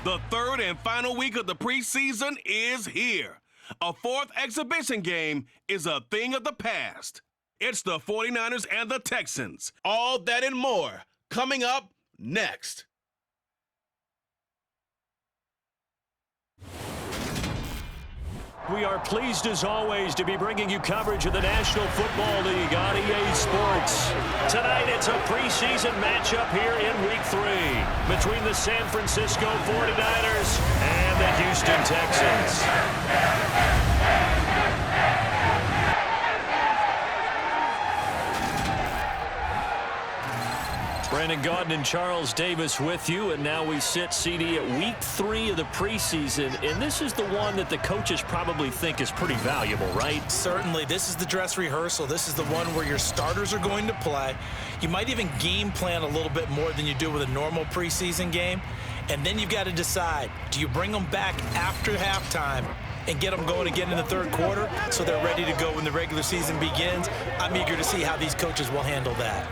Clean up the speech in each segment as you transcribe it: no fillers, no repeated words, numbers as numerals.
The third and final week of the preseason is here. A fourth exhibition game is a thing of the past. It's the 49ers and the Texans. All that and more coming up next. We are pleased, as always, to be bringing you coverage of the National Football League on EA Sports. Tonight, it's a preseason matchup here in Week 3 between the San Francisco 49ers and the Houston Texans. Brandon Gaudin and Charles Davis with you, and now we sit, CD, at Week 3 of the preseason, and this is the one that the coaches probably think is pretty valuable, right? Certainly. This is the dress rehearsal. This is the one where your starters are going to play. You might even game plan a little bit more than you do with a normal preseason game, and then you've got to decide, do you bring them back after halftime and get them going again in the third quarter so they're ready to go when the regular season begins? I'm eager to see how these coaches will handle that.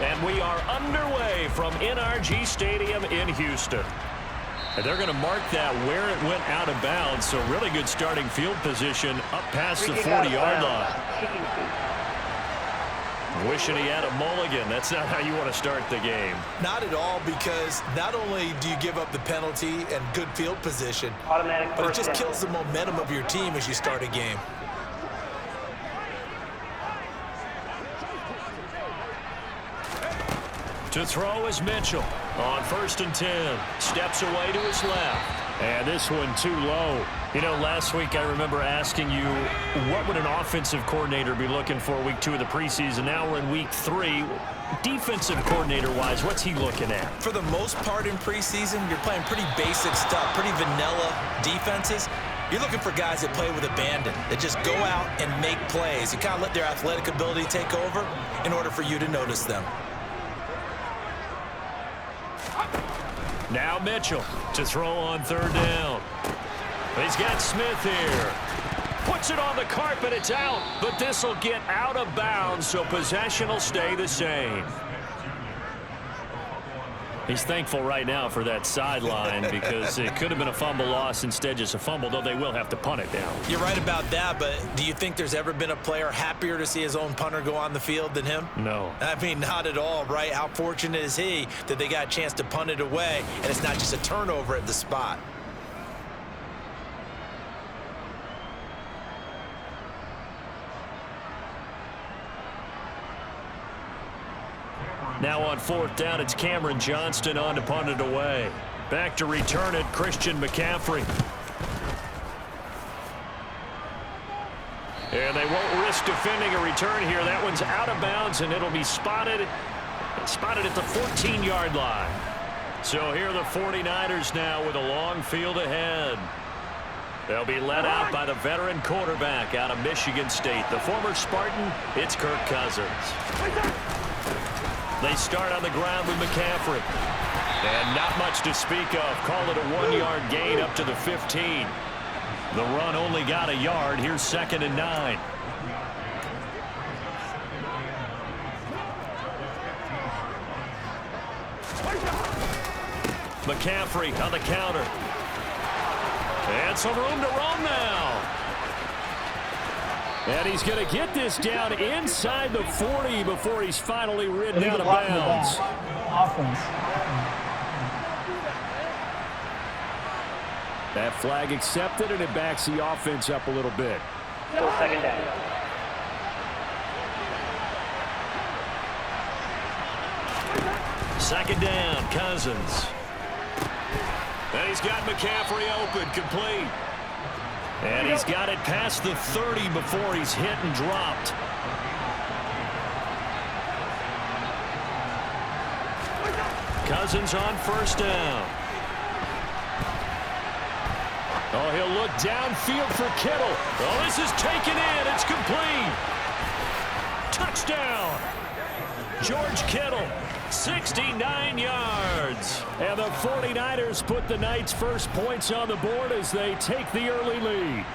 And we are underway from NRG Stadium in Houston. And they're going to mark that where it went out of bounds, so really good starting field position up past the 40-yard line. Wishing he had a mulligan. That's not how you want to start the game. Not at all, because not only do you give up the penalty and good field position, but it just kills the momentum of your team as you start a game. To throw is Mitchell on 1st and 10. Steps away to his left. And this one too low. You know, last week I remember asking you, what would an offensive coordinator be looking for Week 2 of the preseason? Now we're in Week 3. Defensive coordinator-wise, what's he looking at? For the most part in preseason, you're playing pretty basic stuff, pretty vanilla defenses. You're looking for guys that play with abandon, that just go out and make plays. You kind of let their athletic ability take over in order for you to notice them. Now Mitchell to throw on 3rd down. He's got Smith here. Puts it on the carpet. It's out, but this will get out of bounds, so possession will stay the same. He's thankful right now for that sideline because it could have been a fumble loss, instead just a fumble, though they will have to punt it down. You're right about that, but do you think there's ever been a player happier to see his own punter go on the field than him? No. I mean, not at all, right? How fortunate is he that they got a chance to punt it away, and it's not just a turnover at the spot. Now on 4th down, it's Cameron Johnston on to punt it away. Back to return it, Christian McCaffrey. And they won't risk defending a return here. That one's out of bounds, and it'll be spotted at the 14-yard line. So here are the 49ers now with a long field ahead. They'll be led out by the veteran quarterback out of Michigan State. The former Spartan, it's Kirk Cousins. They start on the ground with McCaffrey. And not much to speak of. Call it a 1-yard gain up to the 15. The run only got a yard. Here's 2nd and 9. McCaffrey on the counter. And some room to roam now. And he's going to get this down inside the 40 before he's finally ridden out of bounds. Offense. That flag accepted, and it backs the offense up a little bit. Still 2nd down. Second down, Cousins. And he's got McCaffrey open, complete. And he's got it past the 30 before he's hit and dropped. Cousins on first down. Oh, he'll look downfield for Kittle. Oh, this is taken in. It's complete. Touchdown. George Kittle, 69 yards. And the 49ers put the Knights' first points on the board as they take the early lead.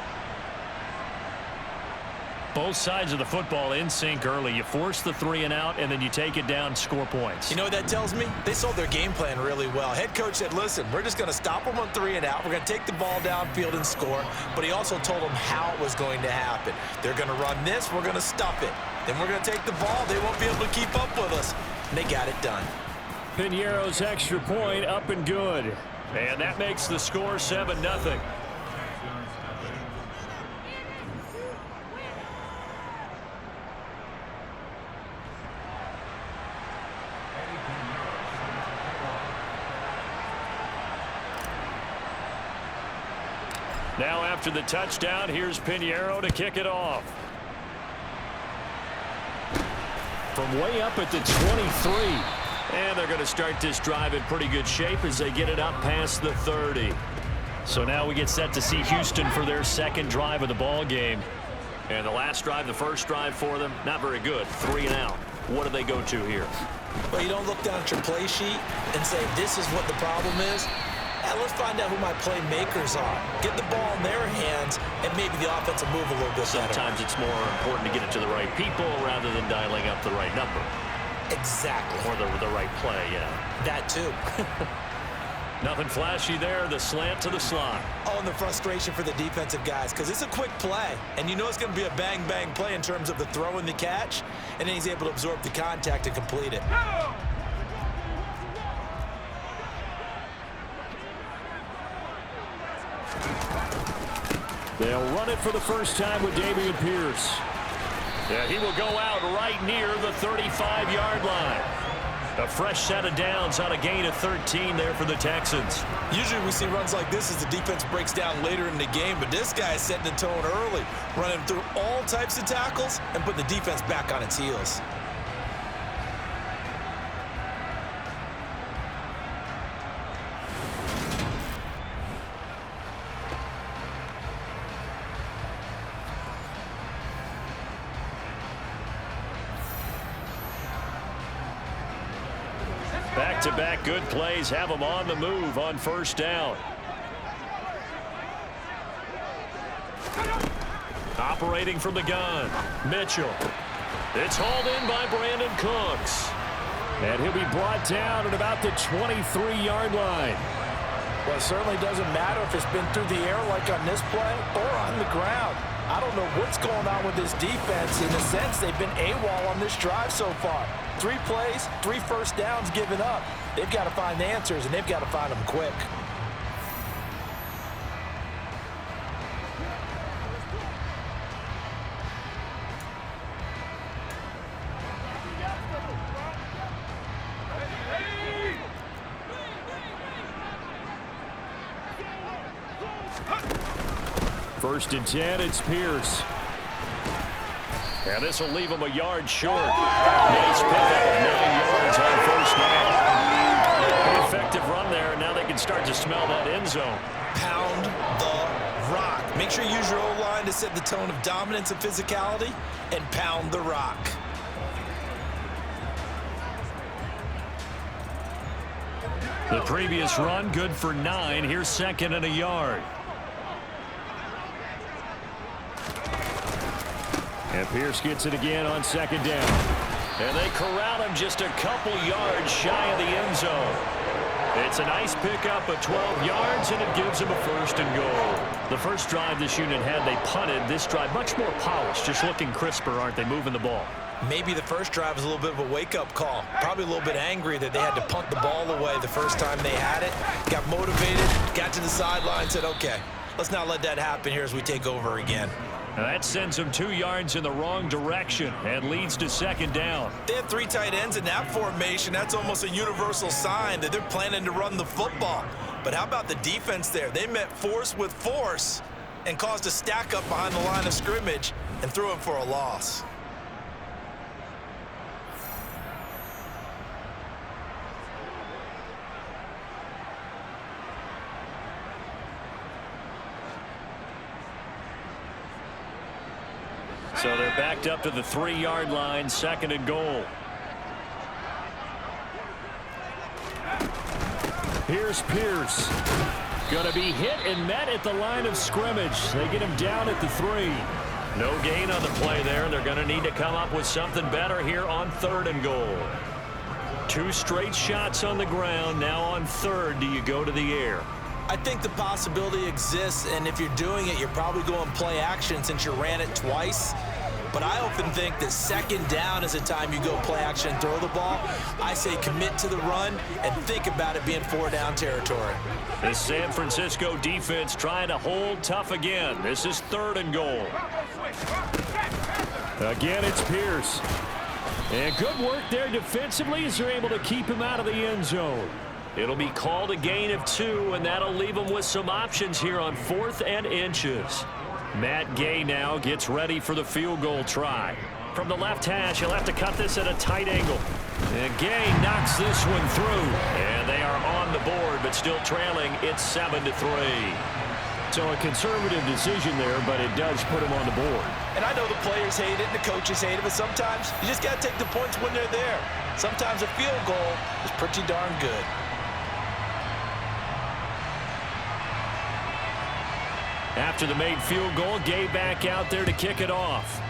Both sides of the football in sync early. You force the 3-and-out, and then you take it down, score points. You know what that tells me? They sold their game plan really well. Head coach said, listen, we're just going to stop them on 3-and-out. We're going to take the ball downfield and score. But he also told them how it was going to happen. They're going to run this. We're going to stuff it. Then we're going to take the ball. They won't be able to keep up with us. And they got it done. Piñeiro's extra point up and good. And that makes the score 7-0. Now after the touchdown, here's Piñeiro to kick it off. From way up at the 23. And they're going to start this drive in pretty good shape as they get it up past the 30. So now we get set to see Houston for their second drive of the ball game. And the last drive, the first drive for them, not very good. 3-and-out. What do they go to here? Well, you don't look down at your play sheet and say, this is what the problem is. Let's find out who my playmakers are. Get the ball in their hands, and maybe the offense will move a little bit better. Sometimes it's more important to get it to the right people rather than dialing up the right number. Exactly. Or the right play, yeah. That too. Nothing flashy there. The slant to the slot. Oh, and the frustration for the defensive guys, because it's a quick play, and you know it's going to be a bang-bang play in terms of the throw and the catch, and then he's able to absorb the contact and complete it. They'll run it for the first time with Dameon Pierce. Yeah, he will go out right near the 35-yard line. A fresh set of downs on a gain of 13 there for the Texans. Usually we see runs like this as the defense breaks down later in the game, but this guy is setting the tone early, running through all types of tackles and putting the defense back on its heels. Back-to-back good plays have them on the move on first down. Operating from the gun, Mitchell. It's hauled in by Brandon Cooks. And he'll be brought down at about the 23-yard line. Well, it certainly doesn't matter if it's been through the air like on this play or on the ground. I don't know what's going on with this defense. In a sense, they've been AWOL on this drive so far. 3 plays, 3 first downs given up. They've got to find the answers, and they've got to find them quick. First and 10, it's Pierce. And this will leave him a yard short. Nice pickup of 9 yards on first down. An effective run there, and now they can start to smell that end zone. Pound the rock. Make sure you use your O-line to set the tone of dominance and physicality, and pound the rock. The previous run, good for 9. Here's second and a yard. And Pierce gets it again on second down. And they corral him just a couple yards shy of the end zone. It's a nice pickup of 12 yards, and it gives them a first and goal. The first drive this unit had, they punted. This drive, much more polished, just looking crisper, aren't they, moving the ball? Maybe the first drive was a little bit of a wake-up call. Probably a little bit angry that they had to punt the ball away the first time they had it. Got motivated, got to the sideline, said, okay, let's not let that happen here as we take over again. Now that sends them 2 yards in the wrong direction and leads to second down. They have 3 tight ends in that formation. That's almost a universal sign that they're planning to run the football. But how about the defense there? They met force with force and caused a stack up behind the line of scrimmage and threw him for a loss. So they're backed up to the 3-yard line, 2nd and goal. Here's Pierce. Going to be hit and met at the line of scrimmage. They get him down at the 3. No gain on the play there. They're going to need to come up with something better here on 3rd and goal. 2 straight shots on the ground. Now on 3rd, do you go to the air? I think the possibility exists, and if you're doing it, you're probably going play action since you ran it twice. But I often think that 2nd down is a time you go play action and throw the ball. I say commit to the run and think about it being 4-down territory. This San Francisco defense trying to hold tough again. This is 3rd and goal. Again, it's Pierce. And good work there defensively as they're able to keep him out of the end zone. It'll be called a gain of 2, and that'll leave them with some options here on 4th and inches. Matt Gay now gets ready for the field goal try. From the left hash, he'll have to cut this at a tight angle. And Gay knocks this one through. And they are on the board, but still trailing. It's 7-3. So a conservative decision there, but it does put him on the board. And I know the players hate it and the coaches hate it, but sometimes you just got to take the points when they're there. Sometimes a field goal is pretty darn good. After the made field goal, Gay back out there to kick it off.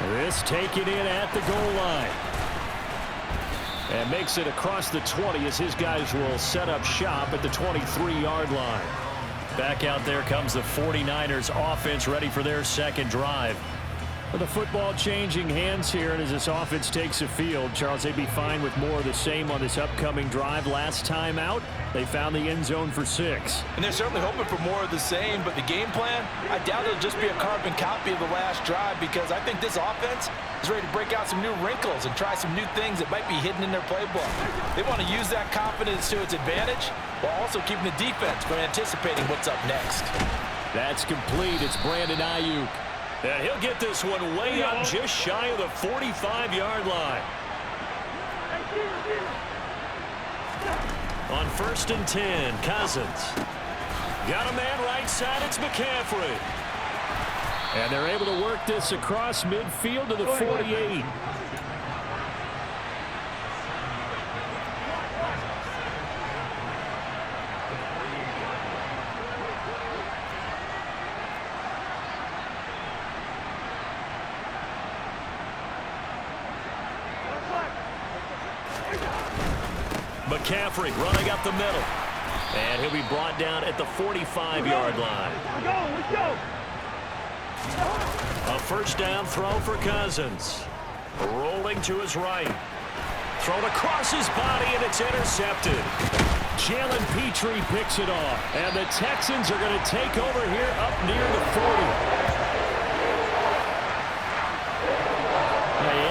This taken in at the goal line. And makes it across the 20 as his guys will set up shop at the 23-yard line. Back out there comes the 49ers offense ready for their 2nd drive. With the football changing hands here, and as this offense takes the field, Charles, they'd be fine with more of the same on this upcoming drive. Last time out, they found the end zone for 6. And they're certainly hoping for more of the same, but the game plan, I doubt it'll just be a carbon copy of the last drive, because I think this offense is ready to break out some new wrinkles and try some new things that might be hidden in their playbook. They want to use that confidence to its advantage while also keeping the defense from anticipating what's up next. That's complete. It's Brandon Ayuk. And he'll get this one way up just shy of the 45-yard line. On 1st and 10, Cousins. Got a man right side, it's McCaffrey. And they're able to work this across midfield to the 48. McCaffrey running up the middle. And he'll be brought down at the 45-yard line. Let's go. A 1st down throw for Cousins. Rolling to his right. Thrown across his body, and it's intercepted. Jalen Petrie picks it off. And the Texans are going to take over here up near the 40.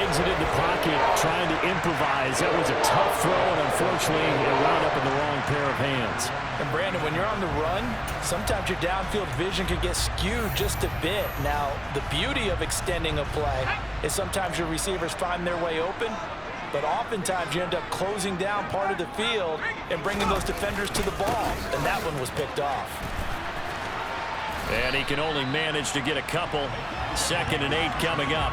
Exited the pocket trying to improvise. That was a tough throw, and unfortunately it wound up in the wrong pair of hands. And Brandon, when you're on the run, sometimes your downfield vision can get skewed just a bit. Now, the beauty of extending a play is sometimes your receivers find their way open, but oftentimes you end up closing down part of the field and bringing those defenders to the ball, and that one was picked off. And he can only manage to get a couple. 2nd and 8 coming up.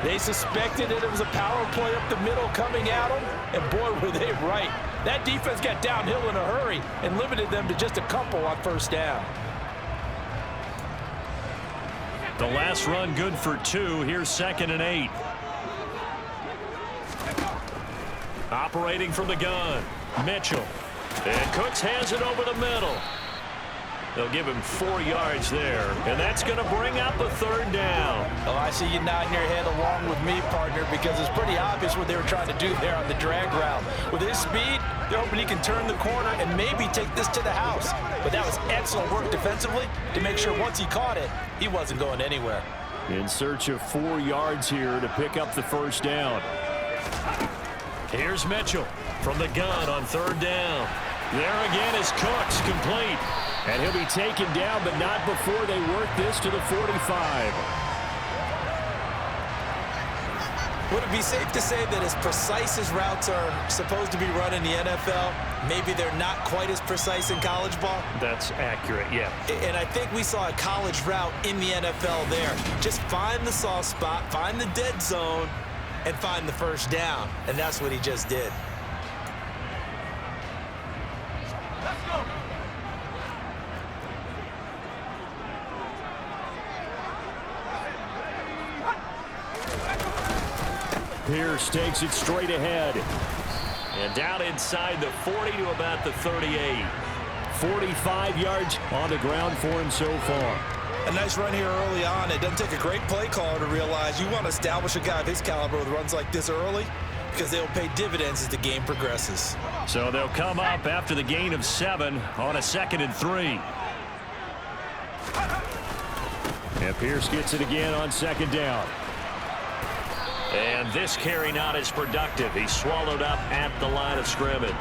They suspected that it was a power play up the middle coming at them, and boy, were they right. That defense got downhill in a hurry and limited them to just a couple on 1st down. The last run good for 2. Here's 2nd and 8. Operating from the gun, Mitchell. And Cooks has it over the middle. They'll give him 4 yards there, and that's going to bring up a 3rd down. Oh, I see you nodding your head along with me, partner, because it's pretty obvious what they were trying to do there on the drag route. With his speed, they're hoping he can turn the corner and maybe take this to the house. But that was excellent work defensively to make sure once he caught it, he wasn't going anywhere. In search of 4 yards here to pick up the 1st down. Here's Mitchell from the gun on 3rd down. There again is Cooks, complete. And he'll be taken down, but not before they work this to the 45. Would it be safe to say that as precise as routes are supposed to be run in the NFL, maybe they're not quite as precise in college ball? That's accurate, yeah. And I think we saw a college route in the NFL there. Just find the soft spot, find the dead zone, and find the first down. And that's what he just did. Pierce takes it straight ahead. And down inside the 40 to about the 38. 45 yards on the ground for him so far. A nice run here early on. It doesn't take a great play caller to realize you want to establish a guy of his caliber with runs like this early because they'll pay dividends as the game progresses. So they'll come up after the gain of 7 on a 2nd and 3. And Pierce gets it again on 2nd down. And this carry not as productive. He's swallowed up at the line of scrimmage.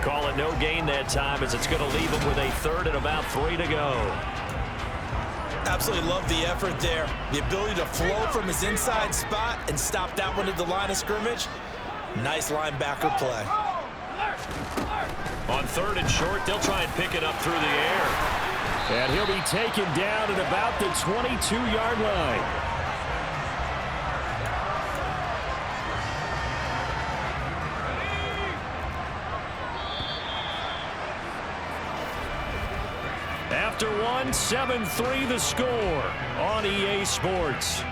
Call it no gain that time as it's going to leave him with a 3rd and about 3 to go. Absolutely love the effort there. The ability to flow from his inside spot and stop that one at the line of scrimmage. Nice linebacker play. On 3rd and short, they'll try and pick it up through the air. And he'll be taken down at about the 22-yard line. After 7-3 the score on EA Sports.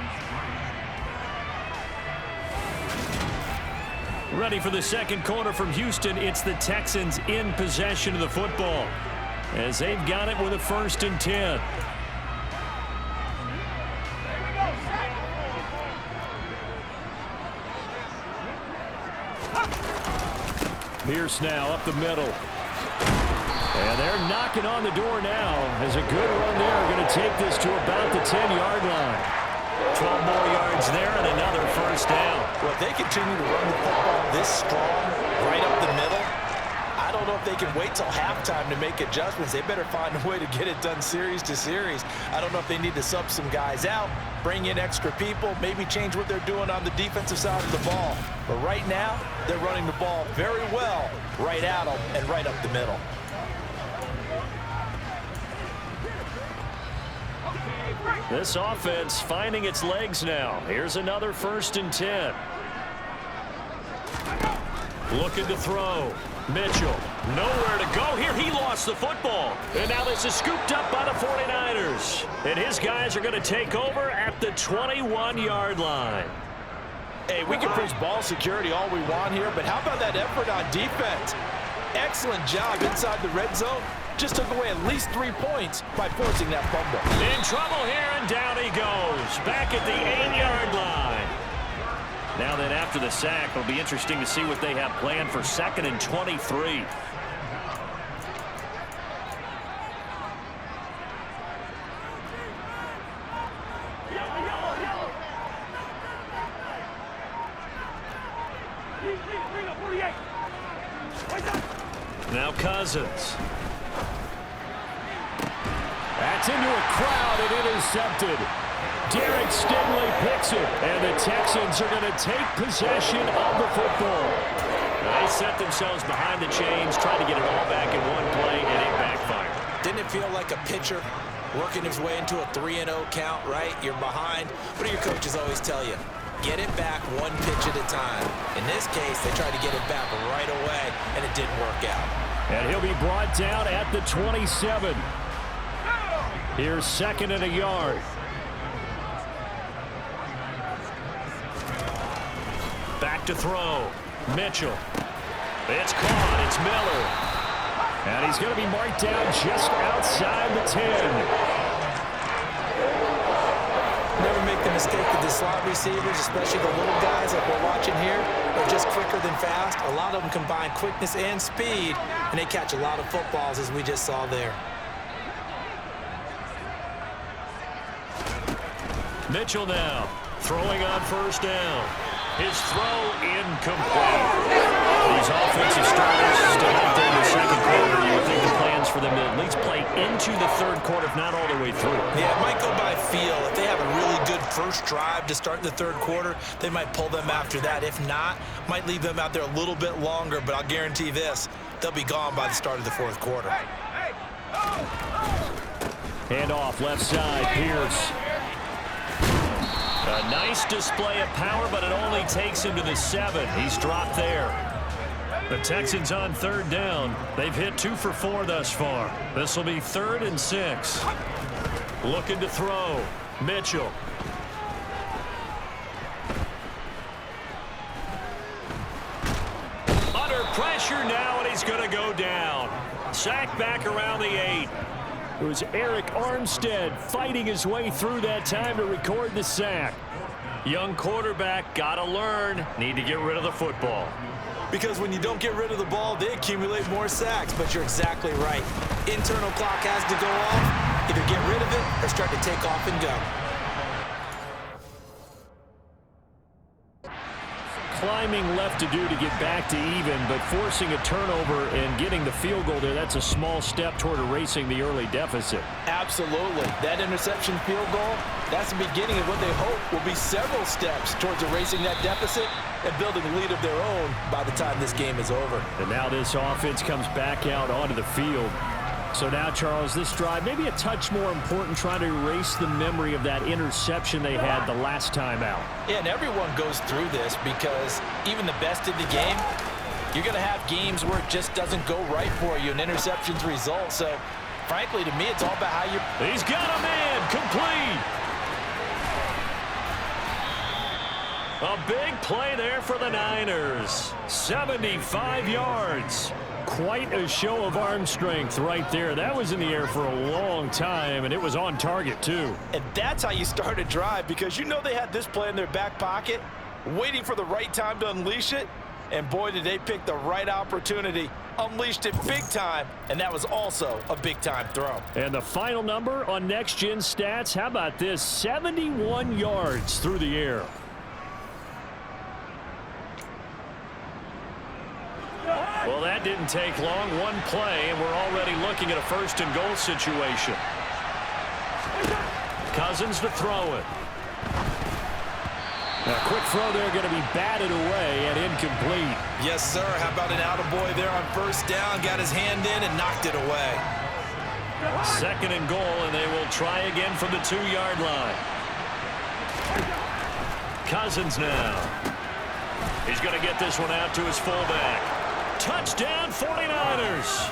Ready for the second quarter from Houston. It's the Texans in possession of the football as they've got it with a 1st and 10. Pierce now up the middle. And they're knocking on the door now as a good run there. Going to take this to about the 10-yard line. 12 more yards there and another 1st down. Well, if they continue to run the football this strong right up the middle, I don't know if they can wait till halftime to make adjustments. They better find a way to get it done series to series. I don't know if they need to sub some guys out, bring in extra people, maybe change what they're doing on the defensive side of the ball. But right now, they're running the ball very well right at them and right up the middle. This offense finding its legs now. Here's another 1st and 10. Looking to throw. Mitchell, nowhere to go here. He lost the football. And now this is scooped up by the 49ers. And his guys are going to take over at the 21-yard line. Hey, we can preach ball security all we want here, but how about that effort on defense? Excellent job inside the red zone. Just took away at least 3 points by forcing that fumble. In trouble here, and down he goes. Back at the 8-yard line. Now then, after the sack, it'll be interesting to see what they have planned for 2nd and 23. Now Cousins. That's into a crowd and intercepted. Derek Stingley picks it, and the Texans are going to take possession of the football. They set themselves behind the chains, trying to get it all back in one play, and it backfired. Didn't it feel like a pitcher working his way into a 3-0 count, right? You're behind. What do your coaches always tell you? Get it back one pitch at a time. In this case, they tried to get it back right away, and it didn't work out. And he'll be brought down at the 27. Here's 2nd and a yard. Back to throw. Mitchell. It's caught. It's Miller. And he's going to be marked down just outside the 10. Never make the mistake of the slot receivers, especially the little guys like we're watching here. They're just quicker than fast. A lot of them combine quickness and speed, and they catch a lot of footballs, as we just saw there. Mitchell now throwing on 1st down. His throw incomplete. These offensive starters still out there in the second quarter. You would think the plans for them to at least play into the third quarter, if not all the way through. Yeah, it might go by feel. If they have a really good first drive to start the third quarter, they might pull them after that. If not, might leave them out there a little bit longer, but I'll guarantee this, they'll be gone by the start of the fourth quarter. Hand off left side, Pierce. A nice display of power, but it only takes him to the 7. He's dropped there. The Texans on third down. They've hit 2 for 4 thus far. This will be 3rd and 6. Looking to throw. Mitchell. Under pressure now, and he's going to go down. Sacked back around the 8. It was Eric Armstead fighting his way through that time to record the sack. Young quarterback, got to learn. Need to get rid of the football. Because when you don't get rid of the ball, they accumulate more sacks. But you're exactly right. Internal clock has to go off. Either get rid of it or start to take off and go. Climbing left to do to get back to even, but forcing a turnover and getting the field goal there, that's a small step toward erasing the early deficit. Absolutely. That interception field goal, that's the beginning of what they hope will be several steps towards erasing that deficit and building a lead of their own by the time this game is over. And now this offense comes back out onto the field. So now, Charles, this drive maybe a touch more important, trying to erase the memory of that interception they had the last time out. Yeah, and everyone goes through this because even the best in the game, you're going to have games where it just doesn't go right for you and interceptions result. So, frankly, to me, it's all about how you... He's got a man complete. A big play there for the Niners. 75 yards. Quite a show of arm strength right there. That was in the air for a long time, and it was on target, too. And that's how you start a drive, because you know they had this play in their back pocket, waiting for the right time to unleash it. And boy, did they pick the right opportunity. Unleashed it big time, and that was also a big-time throw. And the final number on Next Gen Stats, how about this? 71 yards through the air. Well, that didn't take long. One play, and we're already looking at a 1st and goal situation. Cousins to throw it. Now, quick throw there, going to be batted away and incomplete. Yes, sir. How about an attaboy there on 1st down? Got his hand in and knocked it away. 2nd and goal, and they will try again from the 2-yard line. Cousins now. He's going to get this one out to his fullback. Touchdown, 49ers.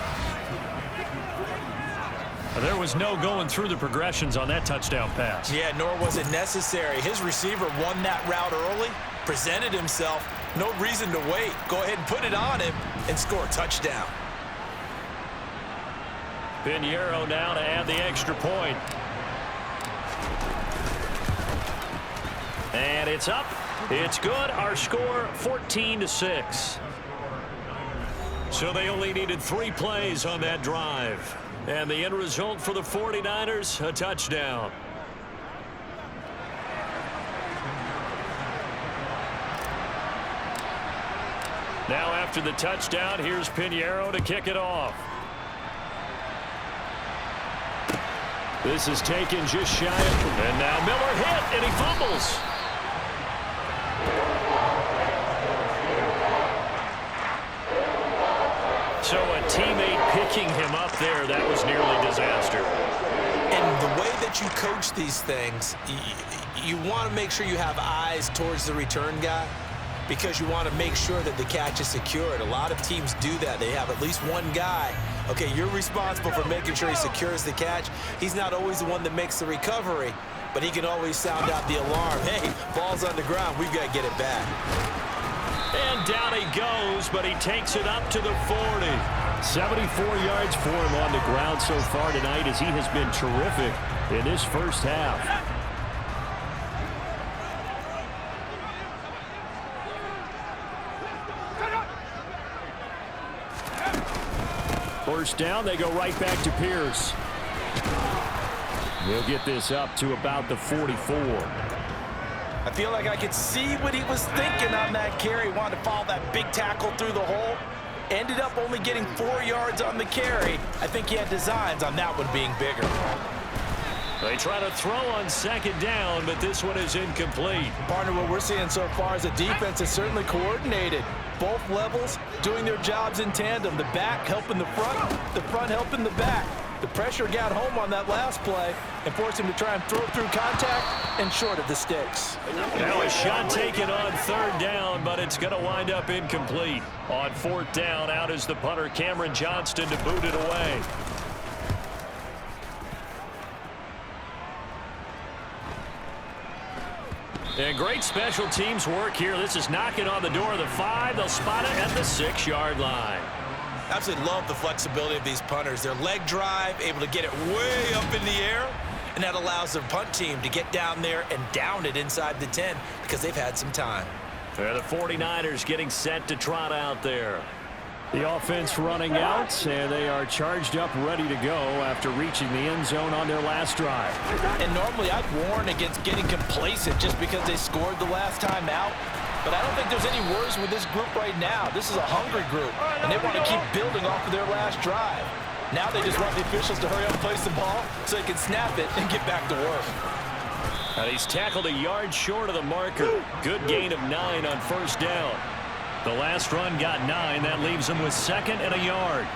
There was no going through the progressions on that touchdown pass. Yeah, nor was it necessary. His receiver won that route early, presented himself. No reason to wait. Go ahead and put it on him and score a touchdown. Pinheiro now to add the extra point. And it's up. It's good. Our score, 14-6. So they only needed 3 plays on that drive. And the end result for the 49ers, a touchdown. Now after the touchdown, here's Pinheiro to kick it off. This is taken just shy of... And now Miller hit, and he fumbles. So a teammate picking him up there, that was nearly disaster. And the way that you coach these things, you want to make sure you have eyes towards the return guy, because you want to make sure that the catch is secured. A lot of teams do that. They have at least one guy. Okay, you're responsible for making sure he secures the catch. He's not always the one that makes the recovery, but he can always sound out the alarm. Hey, ball's on the ground. We've got to get it back. And down he goes, but he takes it up to the 40. 74 yards for him on the ground so far tonight, as he has been terrific in this first half. First down, they go right back to Pierce. He'll get this up to about the 44. I feel like I could see what he was thinking on that carry. He wanted to follow that big tackle through the hole. Ended up only getting 4 yards on the carry. I think he had designs on that one being bigger. They try to throw on second down, but this one is incomplete. Partner, what we're seeing so far is the defense is certainly coordinated. Both levels doing their jobs in tandem. The back helping the front helping the back. The pressure got home on that last play and forced him to try and throw through contact and short of the sticks. Now a shot taken on third down, but it's going to wind up incomplete. On fourth down, out is the punter, Cameron Johnston, to boot it away. And great special teams work here. This is knocking on the door of the 5. They'll spot it at the 6-yard line. Absolutely love the flexibility of these punters. Their leg drive, able to get it way up in the air, and that allows the punt team to get down there and down it inside the 10 because they've had some time. The 49ers getting set to trot out there. The offense running out, and they are charged up, ready to go after reaching the end zone on their last drive. And normally I'd warn against getting complacent just because they scored the last time out. But I don't think there's any worries with this group right now. This is a hungry group, and they want to keep building off of their last drive. Now they just want the officials to hurry up and place the ball so they can snap it and get back to work. And he's tackled a yard short of the marker. Good gain of 9 on first down. The last run got 9. That leaves him with 2nd and a yard.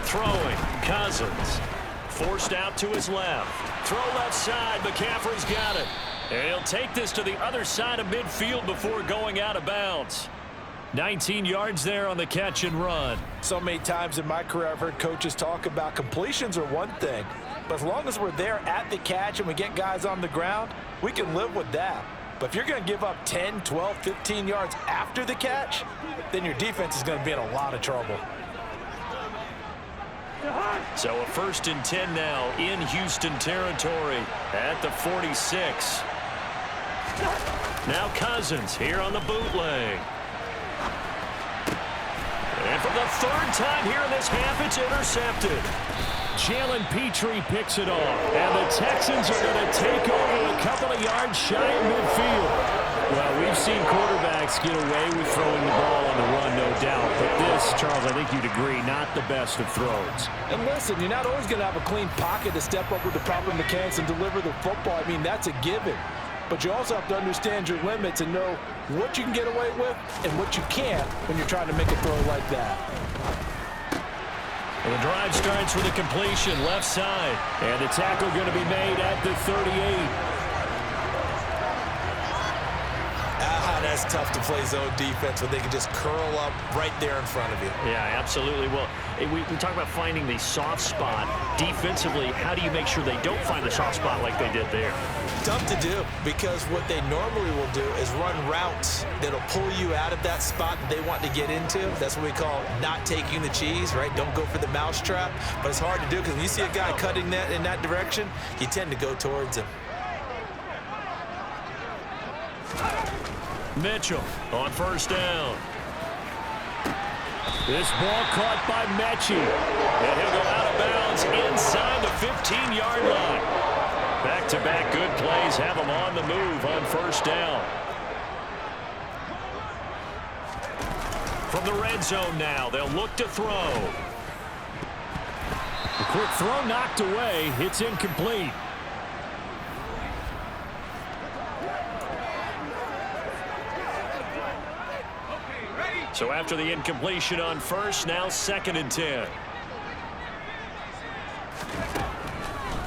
Throwing, Cousins. Forced out to his left. Throw left side. McCaffrey's got it. And he'll take this to the other side of midfield before going out of bounds. 19 yards there on the catch and run. So many times in my career I've heard coaches talk about completions are one thing, but as long as we're there at the catch and we get guys on the ground, we can live with that. But if you're going to give up 10, 12, 15 yards after the catch, then your defense is going to be in a lot of trouble. So a 1st and 10 now in Houston territory at the 46. Now Cousins here on the bootleg. And for the 3rd time here in this half, it's intercepted. Jalen Petrie picks it off, and the Texans are going to take over a couple of yards shy of midfield. Well, we've seen quarterbacks get away with throwing the ball on the run, no doubt. But this, Charles, I think you'd agree, not the best of throws. And listen, you're not always going to have a clean pocket to step up with the proper mechanics and deliver the football. I mean, that's a given. But you also have to understand your limits and know what you can get away with and what you can't when you're trying to make a throw like that. Well, the drive starts with a completion left side. And the tackle going to be made at the 38. That's tough to play zone defense when they can just curl up right there in front of you. Yeah, absolutely. Well, we talk about finding the soft spot. Defensively, how do you make sure they don't find the soft spot like they did there? Tough to do because what they normally will do is run routes that'll pull you out of that spot that they want to get into. That's what we call not taking the cheese, right? Don't go for the mousetrap. But it's hard to do because when you see a guy cutting that in that direction, you tend to go towards him. Mitchell on first down. This ball caught by Mechie. And he'll go out of bounds inside the 15-yard line. Back-to-back good plays have him on the move on first down. From the red zone now, they'll look to throw. A quick throw knocked away. It's incomplete. So after the incompletion on first, now 2nd and 10.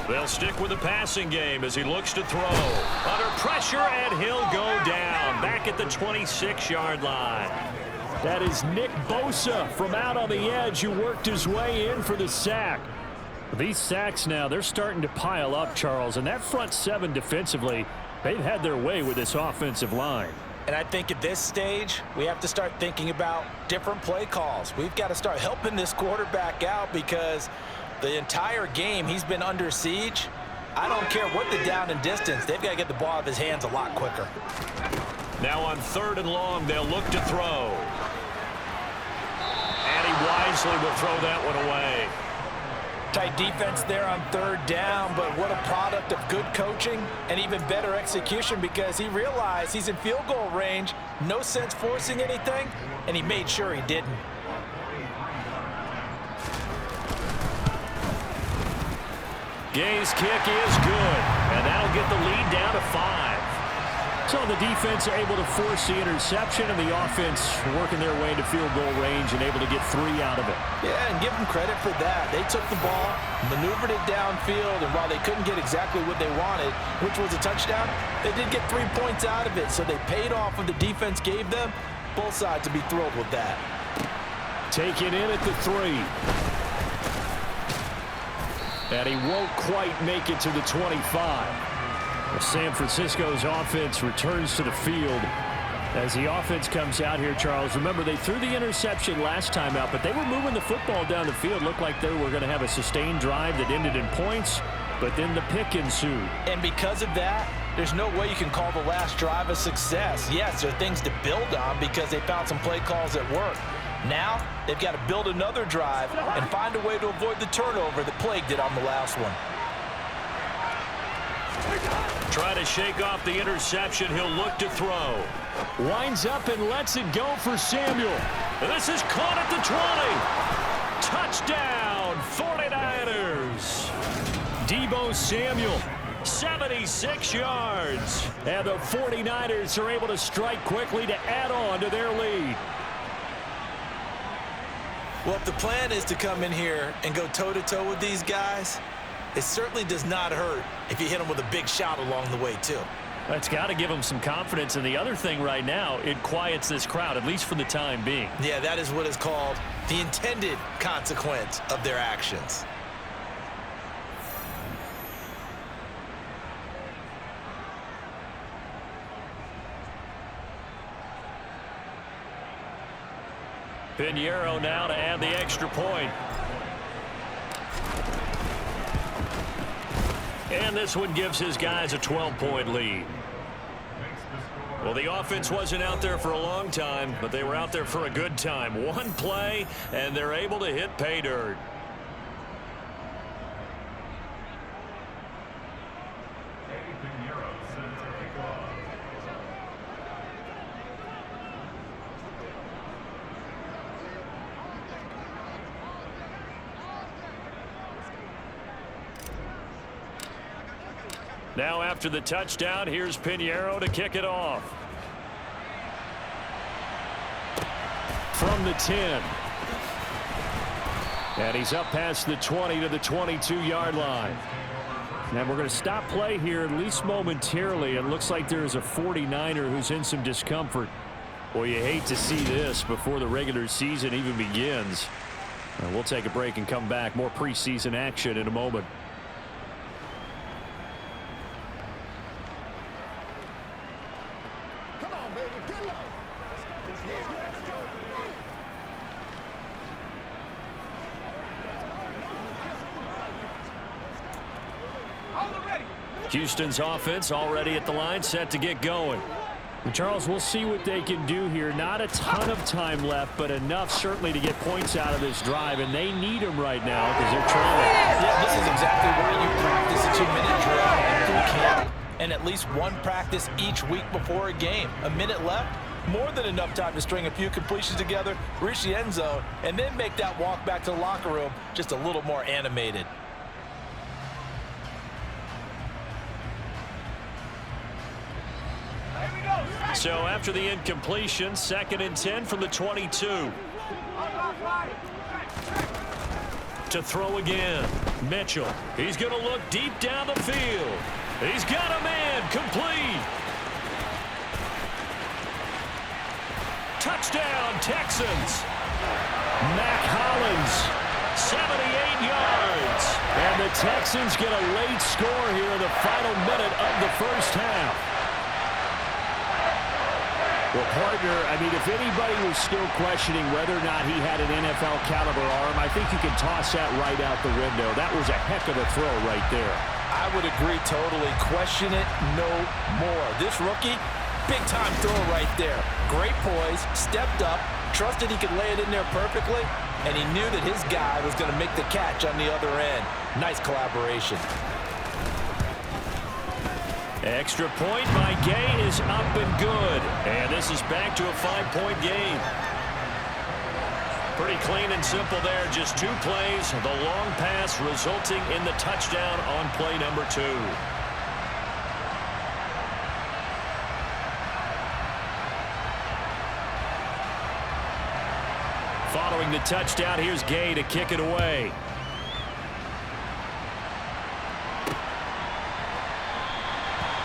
They'll stick with the passing game as he looks to throw. Under pressure, and he'll go down. Back at the 26-yard line. That is Nick Bosa from out on the edge who worked his way in for the sack. These sacks now, they're starting to pile up, Charles. And that front 7 defensively, they've had their way with this offensive line. And I think at this stage, we have to start thinking about different play calls. We've got to start helping this quarterback out because the entire game he's been under siege. I don't care what the down and distance. They've got to get the ball out of his hands a lot quicker. Now on 3rd and long, they'll look to throw. And he wisely will throw that one away. Tight defense there on third down, but what a product of good coaching and even better execution, because he realized he's in field goal range, no sense forcing anything, and he made sure he didn't. Gay's kick is good, and that'll get the lead down to 5. So the defense able to force the interception, and the offense working their way into field goal range and able to get 3 out of it. Yeah, and give them credit for that. They took the ball, maneuvered it downfield, and while they couldn't get exactly what they wanted, which was a touchdown, they did get 3 points out of it, so they paid off what the defense gave them. Both sides will be thrilled with that. Taken in at the 3. And he won't quite make it to the 25. San Francisco's offense returns to the field as the offense comes out here, Charles. Remember, they threw the interception last time out, but they were moving the football down the field. Looked like they were going to have a sustained drive that ended in points, but then the pick ensued. And because of that, there's no way you can call the last drive a success. Yes, there are things to build on because they found some play calls that work. Now, they've got to build another drive and find a way to avoid the turnover that plagued it on the last one. Try to shake off the interception. He'll look to throw. Winds up and lets it go for Samuel. And this is caught at the 20. Touchdown, 49ers. Deebo Samuel. 76 yards. And the 49ers are able to strike quickly to add on to their lead. Well, if the plan is to come in here and go toe-to-toe with these guys, it certainly does not hurt if you hit them with a big shot along the way, too. That's got to give them some confidence. And the other thing right now, it quiets this crowd, at least for the time being. Yeah, that is what is called the intended consequence of their actions. Pinheiro now to add the extra point. And this one gives his guys a 12-point lead. Well, the offense wasn't out there for a long time, but they were out there for a good time. One play, and they're able to hit pay dirt. Now after the touchdown, here's Pinheiro to kick it off. From the 10. And he's up past the 20 to the 22-yard line. And we're going to stop play here, at least momentarily. It looks like there's a 49er who's in some discomfort. Well, you hate to see this before the regular season even begins. We'll take a break and come back. More preseason action in a moment. Houston's offense already at the line, set to get going. And Charles, we'll see what they can do here. Not a ton of time left, but enough certainly to get points out of this drive, and they need them right now because they're trailing. Yeah, this is exactly where you practice a 2-minute drill through camp, and at least one practice each week before a game. A minute left, more than enough time to string a few completions together, reach the end zone, and then make that walk back to the locker room just a little more animated. So after the incompletion, 2nd and 10 from the 22. To throw again. Mitchell. He's going to look deep down the field. He's got a man. Complete. Touchdown, Texans. Mac Hollins. 78 yards. And the Texans get a late score here in the final minute of the first half. Well, partner, I mean, if anybody was still questioning whether or not he had an NFL caliber arm, I think you can toss that right out the window. That was a heck of a throw right there. I would agree totally. Question it no more. This rookie, big-time throw right there. Great poise, stepped up, trusted he could lay it in there perfectly, and he knew that his guy was going to make the catch on the other end. Nice collaboration. Extra point by Gay is up and good. And this is back to a 5-point game. Pretty clean and simple there. Just 2 plays. The long pass resulting in the touchdown on play number 2. Following the touchdown, here's Gay to kick it away.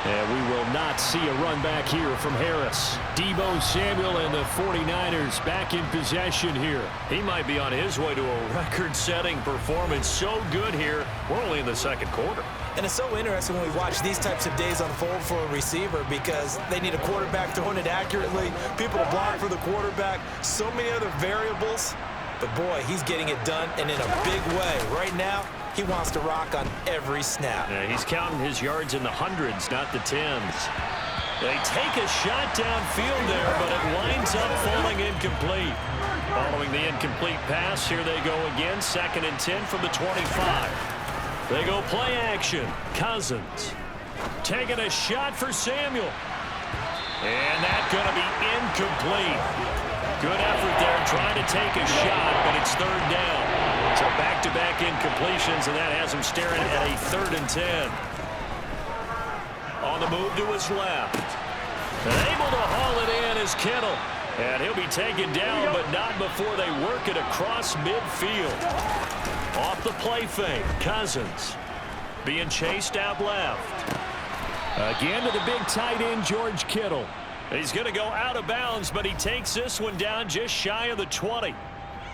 And we will not see a run back here from Harris. Deebo Samuel and the 49ers back in possession here. He might be on his way to a record-setting performance. So good here. We're only in the second quarter. And it's so interesting when we watch these types of days unfold for a receiver because they need a quarterback throwing it accurately, people to block for the quarterback, so many other variables. But, boy, he's getting it done and in a big way. Right now, he wants to rock on every snap. Yeah, he's counting his yards in the hundreds, not the tens. They take a shot downfield there, but it winds up falling incomplete. Following the incomplete pass, here they go again. 2nd and 10 from the 25. They go play action. Cousins taking a shot for Samuel. And that's going to be incomplete. Good effort there trying to take a shot, but it's 3rd down. So back-to-back incompletions, and that has him staring at a 3rd and 10. On the move to his left. Able to haul it in is Kittle. And he'll be taken down, but not before they work it across midfield. Off the play fake, Cousins being chased out left. Again to the big tight end, George Kittle. He's going to go out of bounds, but he takes this one down just shy of the 20.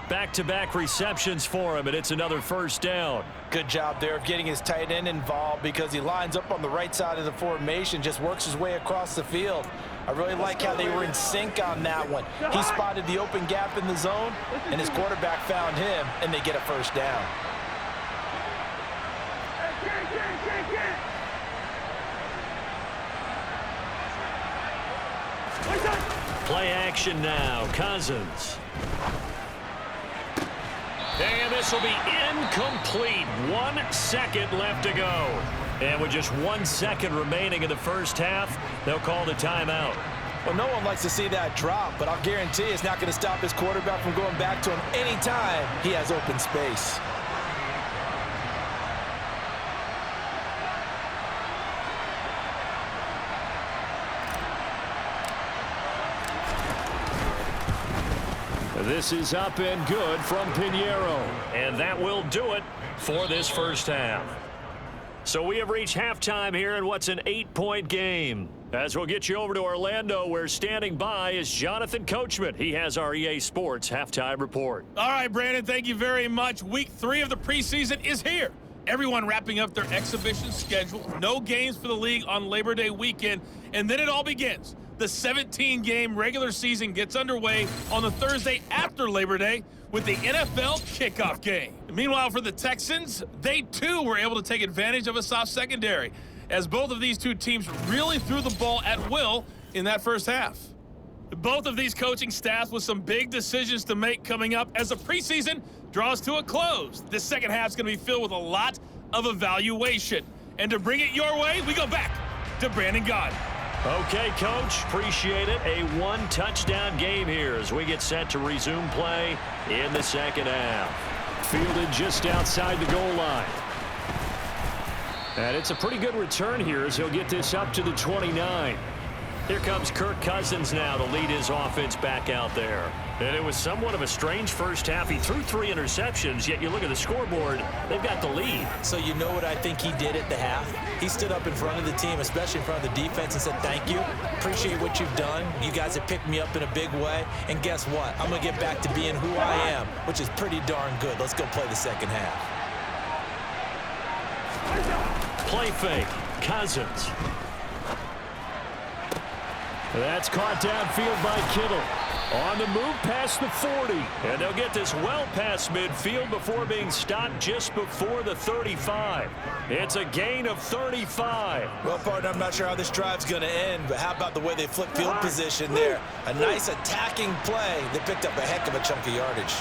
Back-to-back receptions for him, and it's another 1st down. Good job there of getting his tight end involved because he lines up on the right side of the formation, just works his way across the field. I really like how they were in sync on that one. He spotted the open gap in the zone, and his quarterback found him, and they get a 1st down. Play action now. Cousins. And this will be incomplete. 1 second left to go. And with just 1 second remaining in the first half, they'll call the timeout. Well, no one likes to see that drop, but I'll guarantee it's not going to stop his quarterback from going back to him anytime he has open space. This is up and good from Pinheiro. And that will do it for this first half. So we have reached halftime here in what's an 8-point game. As we'll get you over to Orlando, where standing by is Jonathan Coachman. He has our EA Sports halftime report. All right, Brandon, thank you very much. Week 3 of the preseason is here. Everyone wrapping up their exhibition schedule. No games for the league on Labor Day weekend. And then it all begins. The 17-game regular season gets underway on the Thursday after Labor Day with the NFL kickoff game. Meanwhile, for the Texans, they too were able to take advantage of a soft secondary, as both of these two teams really threw the ball at will in that first half. Both of these coaching staffs with some big decisions to make coming up as the preseason draws to a close. This second half is going to be filled with a lot of evaluation. And to bring it your way, we go back to Brandon Gaudin. Okay, Coach, appreciate it. A 1-touchdown game here as we get set to resume play in the second half. Fielded just outside the goal line. And it's a pretty good return here as he'll get this up to the 29. Here comes Kirk Cousins now to lead his offense back out there. And it was somewhat of a strange first half. He threw 3 interceptions, yet you look at the scoreboard, they've got the lead. So you know what I think he did at the half? He stood up in front of the team, especially in front of the defense, and said, thank you. Appreciate what you've done. You guys have picked me up in a big way. And guess what? I'm going to get back to being who I am, which is pretty darn good. Let's go play the second half. Play fake. Cousins. That's caught downfield by Kittle. On the move past the 40. And they'll get this well past midfield before being stopped just before the 35. It's a gain of 35. Well, partner, I'm not sure how this drive's going to end, but how about the way they flip field position there? A nice attacking play that picked up a heck of a chunk of yardage.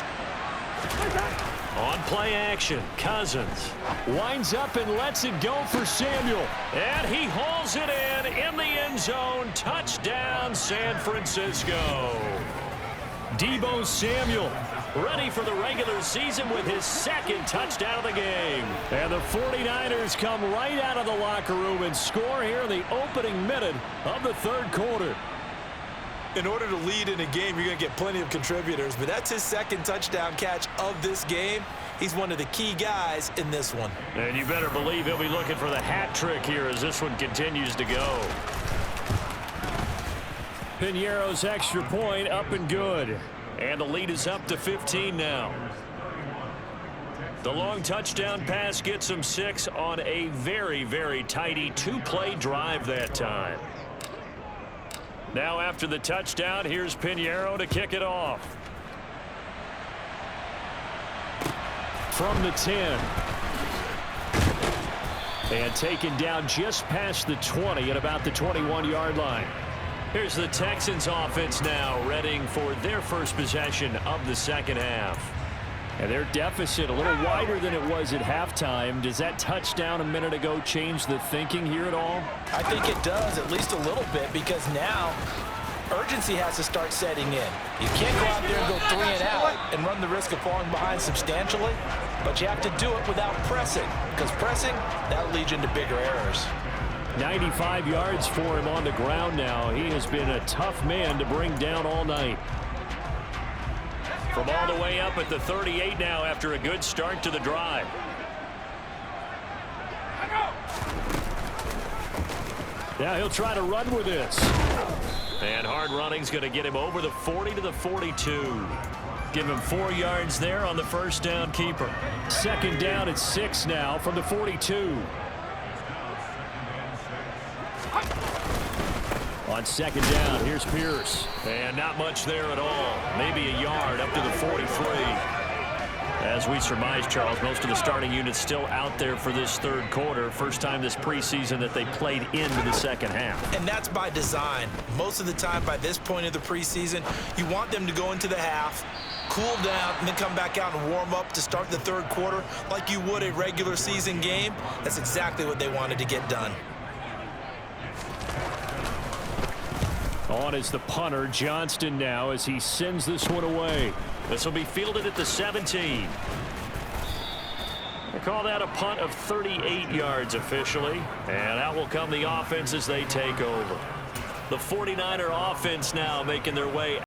On play action, Cousins winds up and lets it go for Samuel. And he hauls it in the end zone. Touchdown, San Francisco. Deebo Samuel Ready for the regular season with his second touchdown of the game. And the 49ers come right out of the locker room and score here in the opening minute of the third quarter. In order to lead in a game, you're going to get plenty of contributors, but that's his second touchdown catch of this game. He's one of the key guys in this one. And you better believe he'll be looking for the hat trick here as this one continues to go. Piñeiro's extra point up and good. And the lead is up to 15 now. The long touchdown pass gets him 6 on a very, very tidy two-play drive that time. Now after the touchdown, here's Piñeiro to kick it off. From the 10. And taken down just past the 20 at about the 21-yard line. Here's the Texans offense now, readying for their first possession of the second half. And their deficit a little wider than it was at halftime. Does that touchdown a minute ago change the thinking here at all? I think it does, at least a little bit, because now urgency has to start setting in. You can't go out there and go 3 and out and run the risk of falling behind substantially, but you have to do it without pressing, because pressing, that'll lead you into bigger errors. 95 yards for him on the ground now. He has been a tough man to bring down all night. From all the way up at the 38 now after a good start to the drive. Now he'll try to run with this. And hard running's going to get him over the 40 to the 42. Give him 4 yards there on the first down keeper. Second down at 6 now from the 42. On second down, here's Pierce. And not much there at all. Maybe a yard up to the 43. As we surmise, Charles, most of the starting units still out there for this third quarter. First time this preseason that they played into the second half. And that's by design. Most of the time by this point of the preseason, you want them to go into the half, cool down, and then come back out and warm up to start the third quarter like you would a regular season game. That's exactly what they wanted to get done. On is the punter, Johnston, now as he sends this one away. This will be fielded at the 17. They call that a punt of 38 yards officially. And out will come the offense as they take over. The 49er offense now making their way